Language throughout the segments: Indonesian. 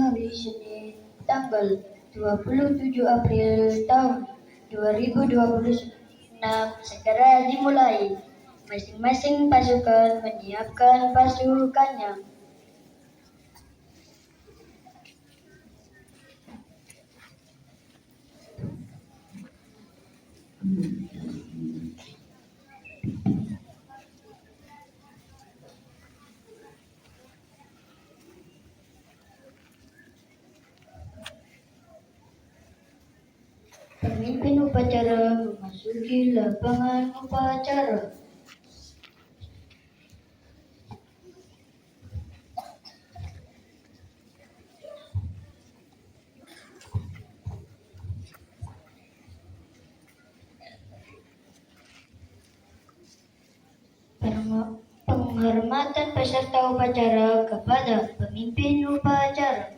hari Senin tanggal 27 April tahun 2026 segera dimulai. Masing-masing pasukan menyiapkan pasukannya. Pemimpin upacara memasuki lapangan upacara. Penghormatan peserta upacara kepada pemimpin upacara.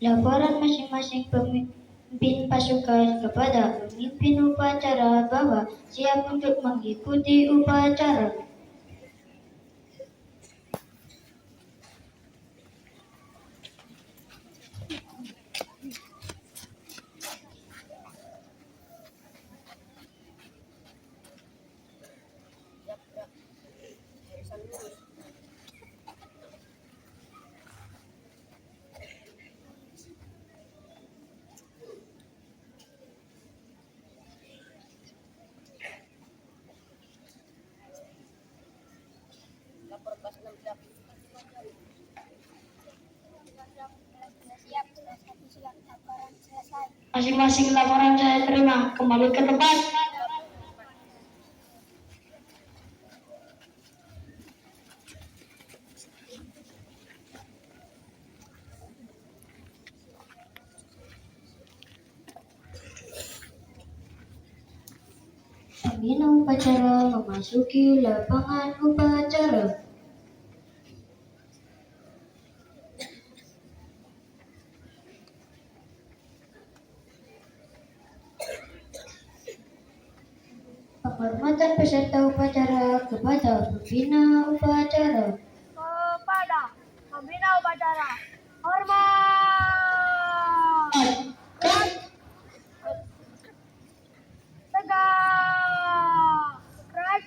Laporan masing-masing pemimpin pasukan kepada pemimpin upacara bahwa siap untuk mengikuti upacara. Masing-masing laporan saya terima. Kembali ke tempat. Pembina upacara memasuki lapangan upacara. Penghormatan peserta upacara kepada pembina upacara. Kepada pembina upacara, hormat. Tegak. Keras.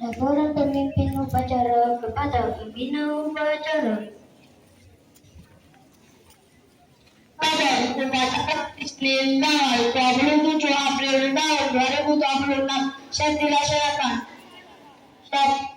Laporan pemimpin upacara kepada pembina upacara. Pada upacara Senin tanggal 27 April tahun 2026 saya dilaksanakan. Stop.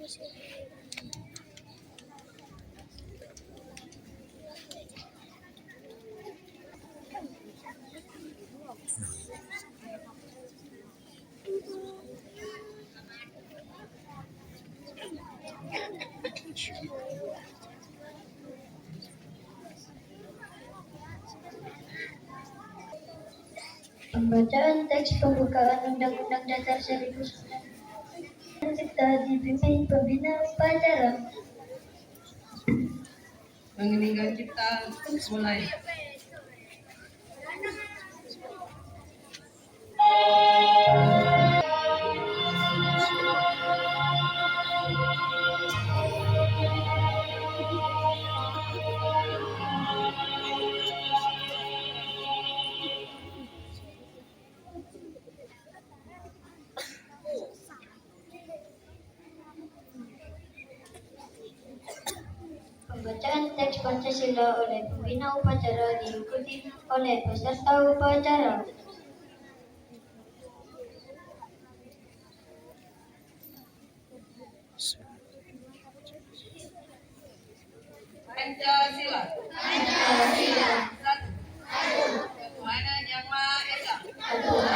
Pembacaan teks pembukaan Undang-Undang Dasar 1945 Cipta dipimpin pembina upacara. Menginginkan cipta mulai. Pembacaan teks Pancasila oleh pembina upacara diikuti oleh peserta upacara. Pancasila. Pancasila. Satu. Ketuhanan Yang Maha Esa. Dua.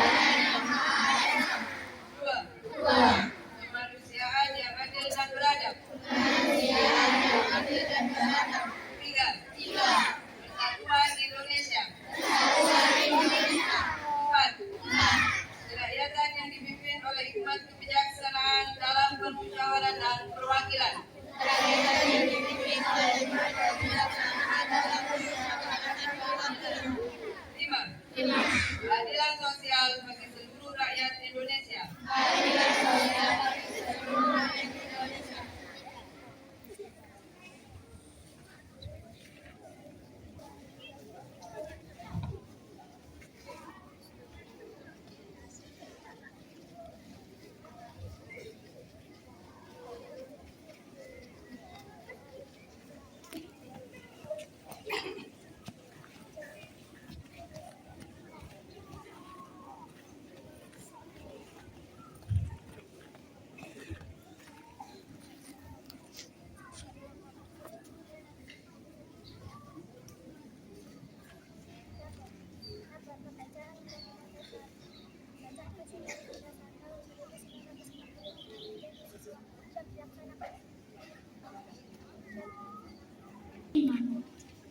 Kemanusiaan yang adil dan beradab. Tiga. Persatuan Indonesia. Empat. Kerakyatan yang dipimpin oleh hikmat kebijaksanaan dalam permusyawaratan dan perwakilan. Lima. Keadilan sosial bagi seluruh rakyat Indonesia.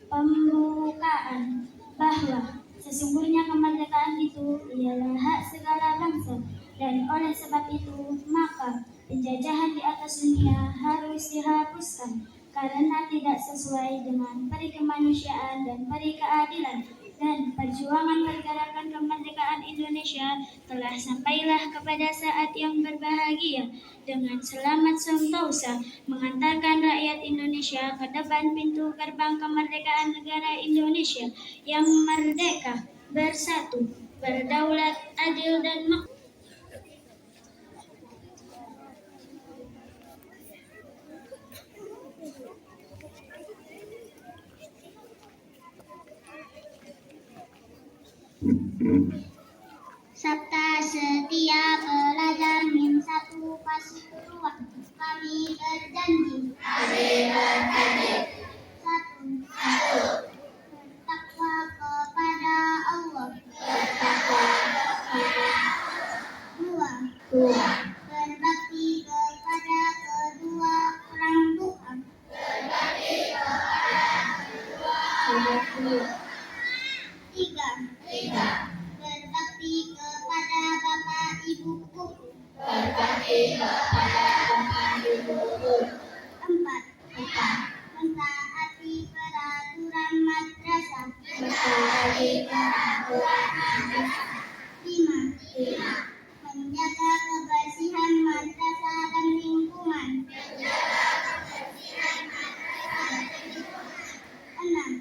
Pembukaan bahwa sesungguhnya kemerdekaan itu ialah hak segala bangsa, dan oleh sebab itu maka penjajahan di atas dunia harus dihapuskan karena tidak sesuai dengan peri kemanusiaan dan peri keadilan, dan perjuangan pergerakan kemerdekaan Indonesia telah sampailah kepada saat yang berbahagia dengan selamat sentosa mengantarkan rakyat Indonesia ke depan pintu gerbang kemerdekaan negara Indonesia yang merdeka, bersatu, berdaulat, adil dan makmur. Sabta setiap pelajar min 1 pasti keluar. Kami berjanji. Satu. Bertakwa kepada Allah. Dua. Berbakti kepada kedua orang tua. Tiga. Berbakti kepada bapak ibu guru. Empat. Mentaati peraturan madrasah. Lima. Menjaga kebersihan madrasah dan lingkungan. Enam.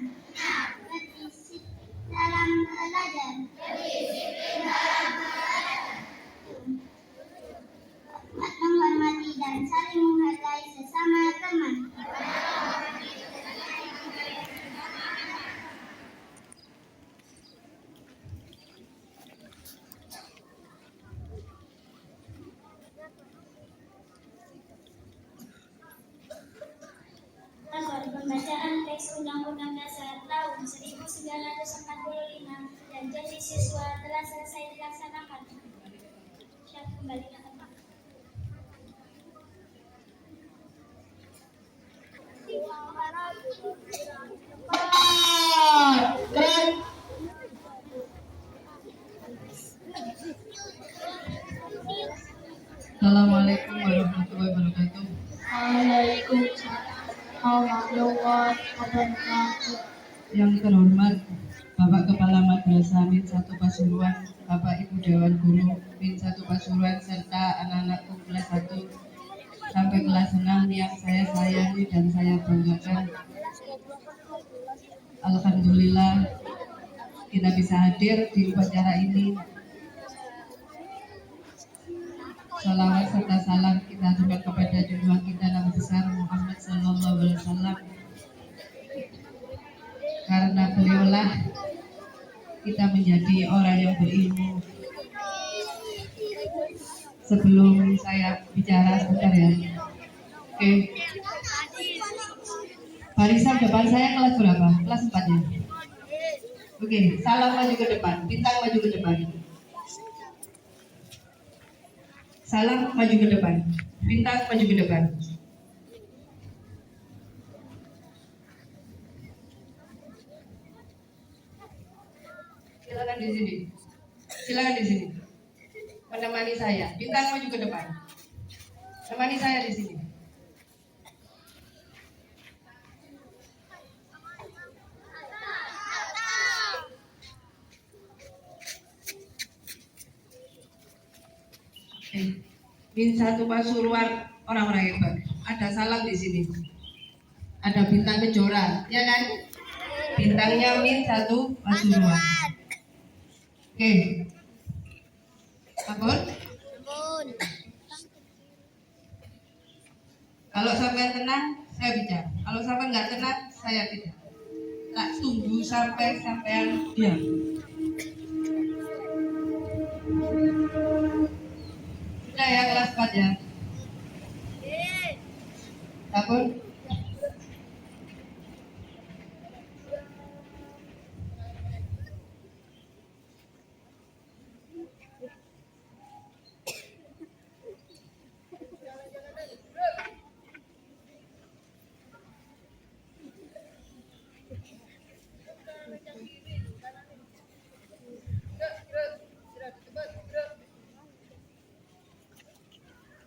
Berdisiplin dalam belajar. Menghormati Pembacaan teks Undang-Undang Dasar tahun 1945 dan janji siswa telah selesai dilaksanakan. Siap kembali ke tempat. Keren. Assalamualaikum warahmatullahi wabarakatuh. Waalaikumsalam warahmatullahi wabarakatuh. Yang terhormat Bapak Kepala Madrasah Min 1 Pasuruan, Bapak Ibu Dewan Guru Min 1 Pasuruan, serta anak-anakku kelas 1 sampai kelas 6 yang saya sayangi dan saya banggakan. Alhamdulillah kita bisa hadir di upacara ini. Salawat serta salam kita aturkan kepada junjungan kita Nabi besar Muhammad Sallallahu Alaihi Wasallam. Karena beliaulah kita menjadi orang yang berilmu. Sebelum saya bicara sebentar ya. Oke. Barisan depan saya kelas berapa? Kelas 4 ya. Oke, salam maju ke depan, bintang maju ke depan. Salam maju ke depan, bintang maju ke depan. Silakan di sini. Silakan di sini. Menemani saya. Bintang maju ke depan. Temani saya di sini. Min 1 Pasuruan, orang-orang hebat. Ada salam di sini. Ada bintang kejora, ya kan? Bintangnya Min 1 Pasuruan. Oke. Sabun? Kalau sampai tenang, saya bicara. Kalau sampai nggak tenang, saya tidak. Tak tunggu sampai sampean diam. Sudah ya kelas 4 ya. Sabun?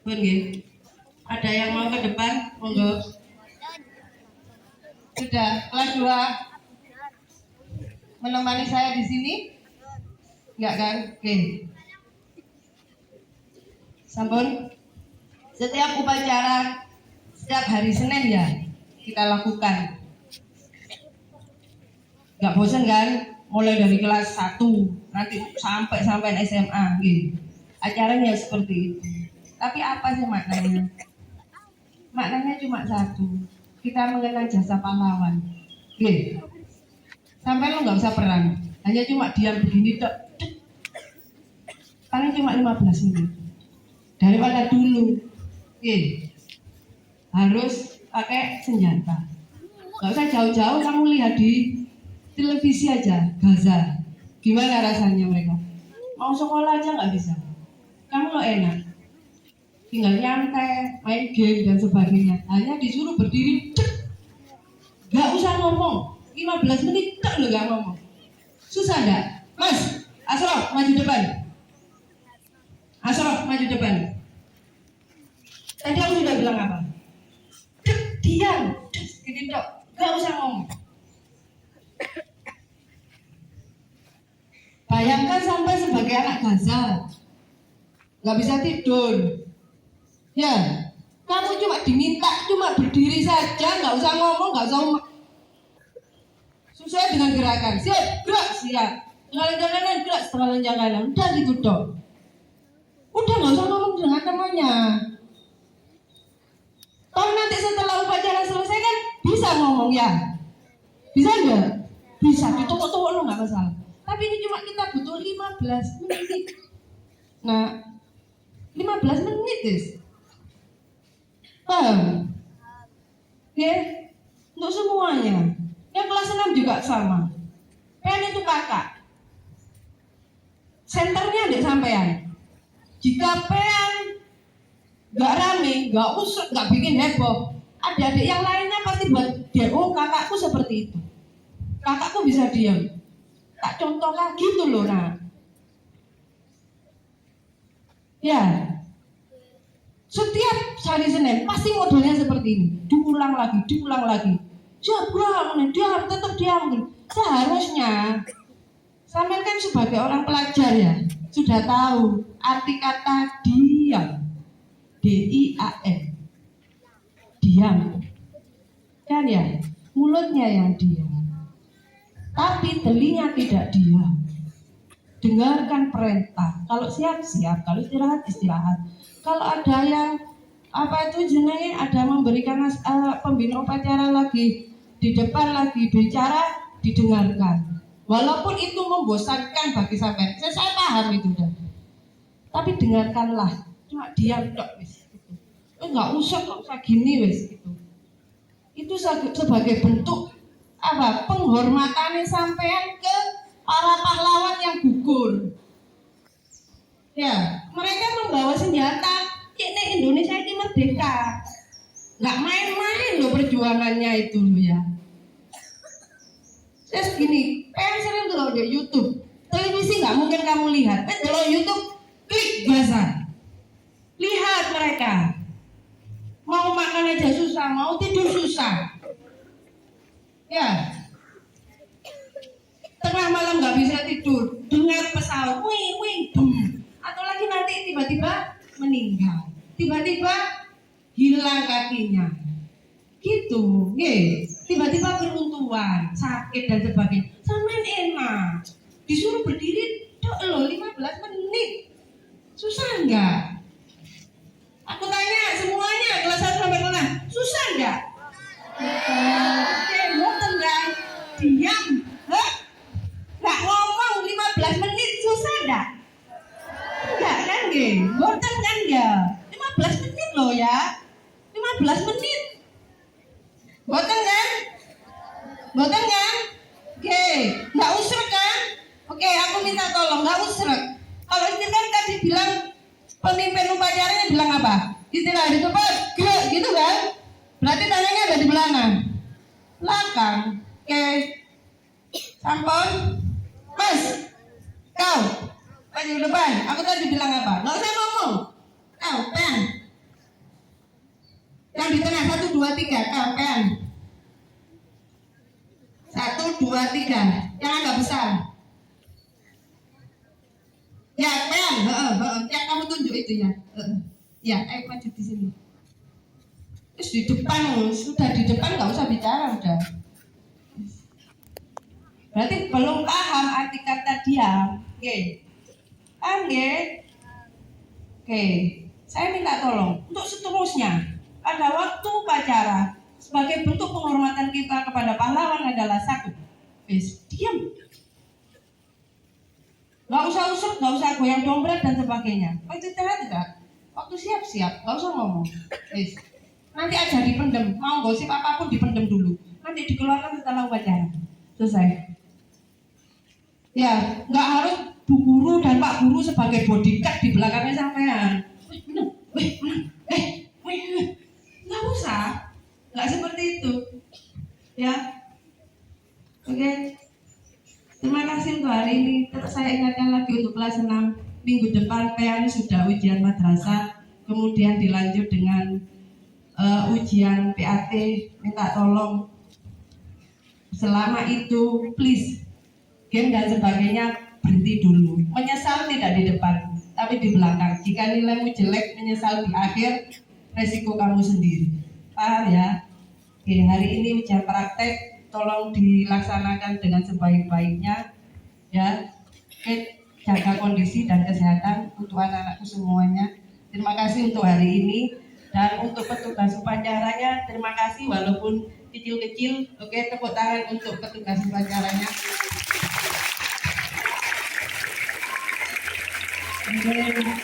Oke. Ada yang mau ke depan? Monggo. Sudah, kelas 2 menemani saya di sini? Enggak kan? Oke. Sampun. Setiap upacara setiap hari Senin ya kita lakukan. Enggak bosan kan? Mulai dari kelas 1 nanti sampai SMA gitu. Acaranya seperti itu. Tapi apa sih maknanya? Maknanya cuma satu. Kita mengenang jasa pahlawan. Oke. Sampai lu nggak usah perang. Hanya cuma diam begini dok. Paling cuma 15 menit. Daripada dulu. Oke. Harus pakai senjata. Nggak usah jauh-jauh, kamu lihat di televisi aja Gaza. Gimana rasanya mereka? Mau sekolah aja nggak bisa. Kamu lo enak. Tinggal nyantai, main game dan sebagainya. Hanya disuruh berdiri, nggak usah ngomong. 15 menit tak lo nggak ngomong. Susah nggak? Mas, Asrof maju depan. Asrof maju depan. Tadi aku sudah bilang apa? Diam, gini dok, nggak usah ngomong. Bayangkan sampai sebagai anak Gaza, nggak bisa tidur. Ya, kamu cuma diminta cuma berdiri saja, nggak usah ngomong, nggak usah sesuai dengan gerakan. Siap, gerak, siap. Jalan-jalanan, gerak setelah jalan. Udah gitu dong. Udah nggak usah ngomong dengan temannya. Toh nanti setelah upacara selesai kan bisa ngomong ya? Bisa nggak? Bisa. Ditukuk-tukuk lu nggak masalah. Tapi ini cuma kita butuh 15 menit. Nah, 15 menit guys. Paham? Ya, Untuk semuanya. Yang kelas 6 juga sama. PN itu kakak. Senternya adik sampean. Jika PN nggak rame, nggak usut, nggak bikin heboh, adik-adik yang lainnya pasti buat dia, oh kakakku seperti itu, kakakku bisa diam. Tak contoh lah gitu loh, nah. Ya, setiap hari Senin pasti modelnya seperti ini, diulang lagi. Diam, tetap diam. Seharusnya, sampean kan sebagai orang pelajar ya, sudah tahu arti kata diam. D-I-A-M, diam, kan ya, mulutnya yang diam, tapi telinga tidak diam. Dengarkan perintah, kalau siap-siap, kalau istirahat. Kalau ada yang ada memberikan pembina upacara lagi di depan lagi bicara, didengarkan. Walaupun itu membosankan bagi sampean, saya paham itu dah. Tapi dengarkanlah. Cuma diam tok wis gitu. Enggak usah gini wis gitu. Itu sebagai bentuk penghormatan sampean ke para pahlawan yang gugur. Ya, mereka membawa senjata. Ini Indonesia ini merdeka. Enggak main-main loh perjuangannya itu loh ya. Terus gini, pengen sering tuh di YouTube. Televisi nggak mungkin kamu lihat. Kalau YouTube klik Gaza. Lihat mereka, mau makan aja susah, mau tidur susah. Ya, tengah malam nggak bisa tidur, dengar pesawat, wing, atau lagi nanti tiba-tiba meninggal, tiba-tiba hilang kakinya, gitu, tiba-tiba keruntuhan, sakit dan sebagainya. Sampean enak, disuruh berdiri, loh 15 menit, susah nggak? Aku tanya semuanya kelas 1 sampai kelas 6, susah enggak? Boten kan? Diam. Enggak ngomong 15 menit susah enggak? Enggak kan nggih? Boten kan ya? 15 menit loh ya. 15 menit. Boten kan? Boten kan? Oke, enggak usrek kan? Oke, aku minta tolong enggak usrek. Kalau ini kan tadi bilang pemimpin upacaranya bilang apa? Istilah di depan, gerak gitu kan? Berarti tangannya ada di belakang, Oke, sampun, Mas, kau maju depan. Aku tadi bilang apa? Nggak usah ngomong. Kau pen. Yang di tengah 1, 2, 3. Kau pen. 1, 2, 3. Yang agak besar. Ya pen. Ya kamu tunjuk itu ya. Ya, maju di sini. Terus di depan, sudah di depan nggak usah bicara udah. Berarti belum paham arti kata diam. Oke, paham nggih? Oke, saya minta tolong untuk seterusnya pada waktu upacara sebagai bentuk penghormatan kita kepada pahlawan adalah 1, diam. Nggak usah usut, nggak usah goyang dompet dan sebagainya. Itu tidak. Waktu siap-siap, nggak usah ngomong. Nanti aja dipendem, mau gosip apapun dipendem dulu. Nanti dikeluarkan setelah upacara. Selesai. Ya, nggak harus Bu Guru dan Pak Guru sebagai bodyguard di belakangnya sampean. Nggak usah, nggak seperti itu. Ya, oke. Terima kasih untuk hari ini. Saya ingatkan lagi untuk kelas 6. Minggu depan PN sudah ujian madrasah, kemudian dilanjut dengan ujian PAT. Minta tolong selama itu please game dan sebagainya berhenti dulu. Menyesal tidak di depan, tapi di belakang. Jika nilaimu jelek, menyesal di akhir, resiko kamu sendiri. Paham ya? Oke, hari ini ujian praktek tolong dilaksanakan dengan sebaik-baiknya ya. Oke, jaga kondisi dan kesehatan untuk anak-anakku semuanya. Terima kasih untuk hari ini. Dan untuk petugas upacaranya, terima kasih walaupun kecil-kecil. Oke, tepuk tangan untuk petugas upacaranya.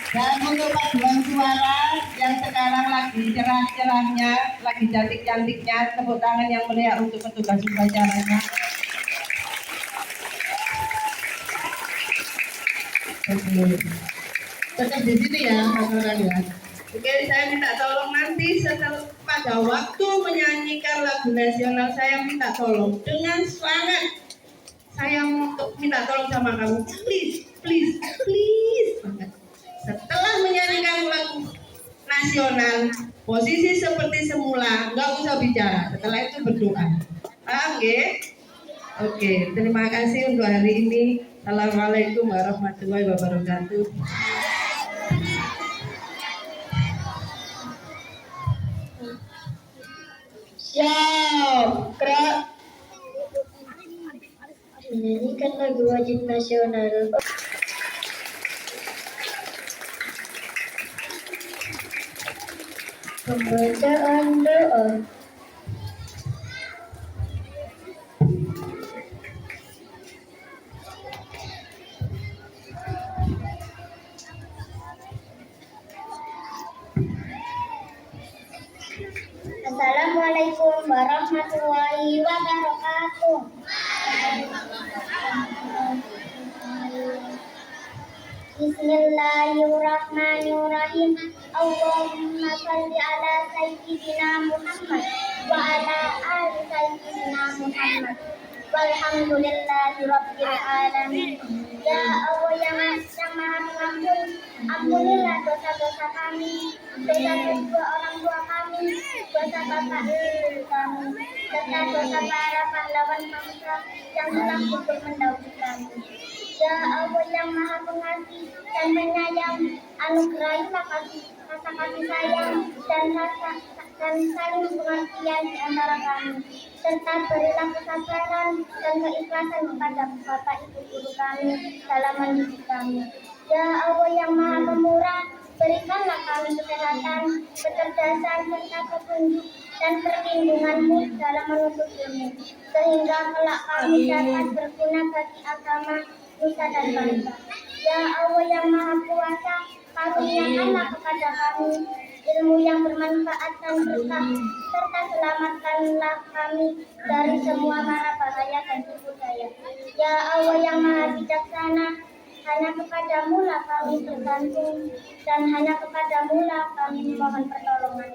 Dan untuk paduan suara yang sekarang lagi cerah-cerahnya, lagi cantik-cantiknya. Tepuk tangan yang meriah untuk petugas upacaranya. Oke, tetap di sini ya, kawan-kawan ya. Oke, saya minta tolong nanti setelah pada waktu menyanyikan lagu nasional, saya minta tolong dengan semangat. Saya minta tolong sama kamu, please banget. Setelah menyanyikan lagu nasional, posisi seperti semula, nggak usah bicara. Setelah itu berdoa. Paham nggih? Oke, terima kasih untuk hari ini. Assalamualaikum warahmatullahi wabarakatuh. Siap, gerak. Menyanyikan lagu wajib nasional. Pembacaan doa. Assalamualaikum warahmatullahi wabarakatuh. Bismillahirrahmanirrahim. Allahumma shalli ala sayyidina Muhammad wa ala ali sayyidina Muhammad. Walhamdulillahi rabbil alamin. Ya Allah yang Maha Pengampun, ampunilah dosa-dosa kami, dosa kedua orang tua kami, dosa bapak ibu kami, serta dosa para pahlawan bangsa yang telah gugur mendahului kami. Ya Allah yang Maha Pengasih dan Penyayang, anugerahilah rasa kasih sayang dan saling pengertian di antara kami, serta berilah kesabaran dan keikhlasan kepada bapak ibu guru kami dalam mendidik kami. Ya Allah yang Maha Pemurah, berikanlah kami kesehatan, kecerdasan, serta petunjuk dan perlindungan-Mu dalam menuntut ilmu, sehingga kelak kami dapat berguna bagi agama, nusa dan bangsa. Ya Allah yang Maha Kuasa, karuniakanlah kepada kami ilmu yang bermanfaat dan berkah, serta selamatkanlah kami dari semua mara bahaya dan tipu daya. Ya Allah yang Maha Bijaksana, hanya kepadamu lah kami bergantung dan hanya kepadamu lah kami memohon pertolongan.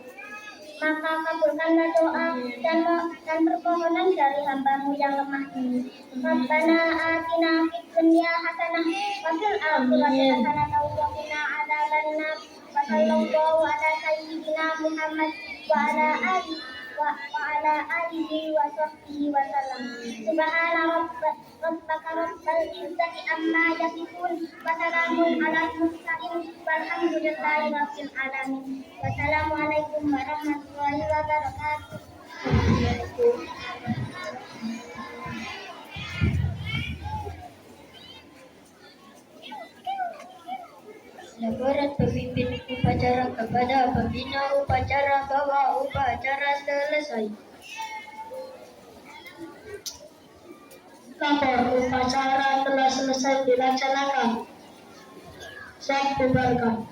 Maka kabulkanlah doa dan permohonan dari hamba-Mu yang lemah ini. Rabbana atina fid dunya hasanah wa fil akhirati hasanah wa qina adzabannar. Wa sallallahu ala sayyidina Muhammad wa ala alihi wa sahbihi wa sallam. Subhana rabbaka rabbil izzati amma yasifun wa salamun alal mursalin walhamdulillahi rabbil alamin. Wassalamualaikum warahmatullahi wabarakatuh. Laporan pemimpin upacara kepada pembina upacara bahwa upacara selesai. Lapor upacara telah selesai dilaksanakan. Saya bubarkan.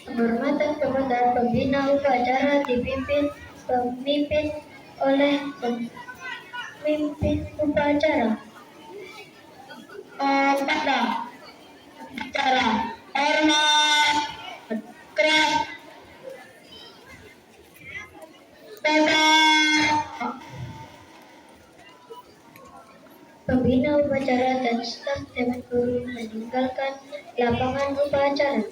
Penghormatan kepada pembina upacara dipimpin oleh pemimpin upacara. Pada cara hormat, gerak, pembina upacara dan staf Dewan Guru meninggalkan lapangan upacara.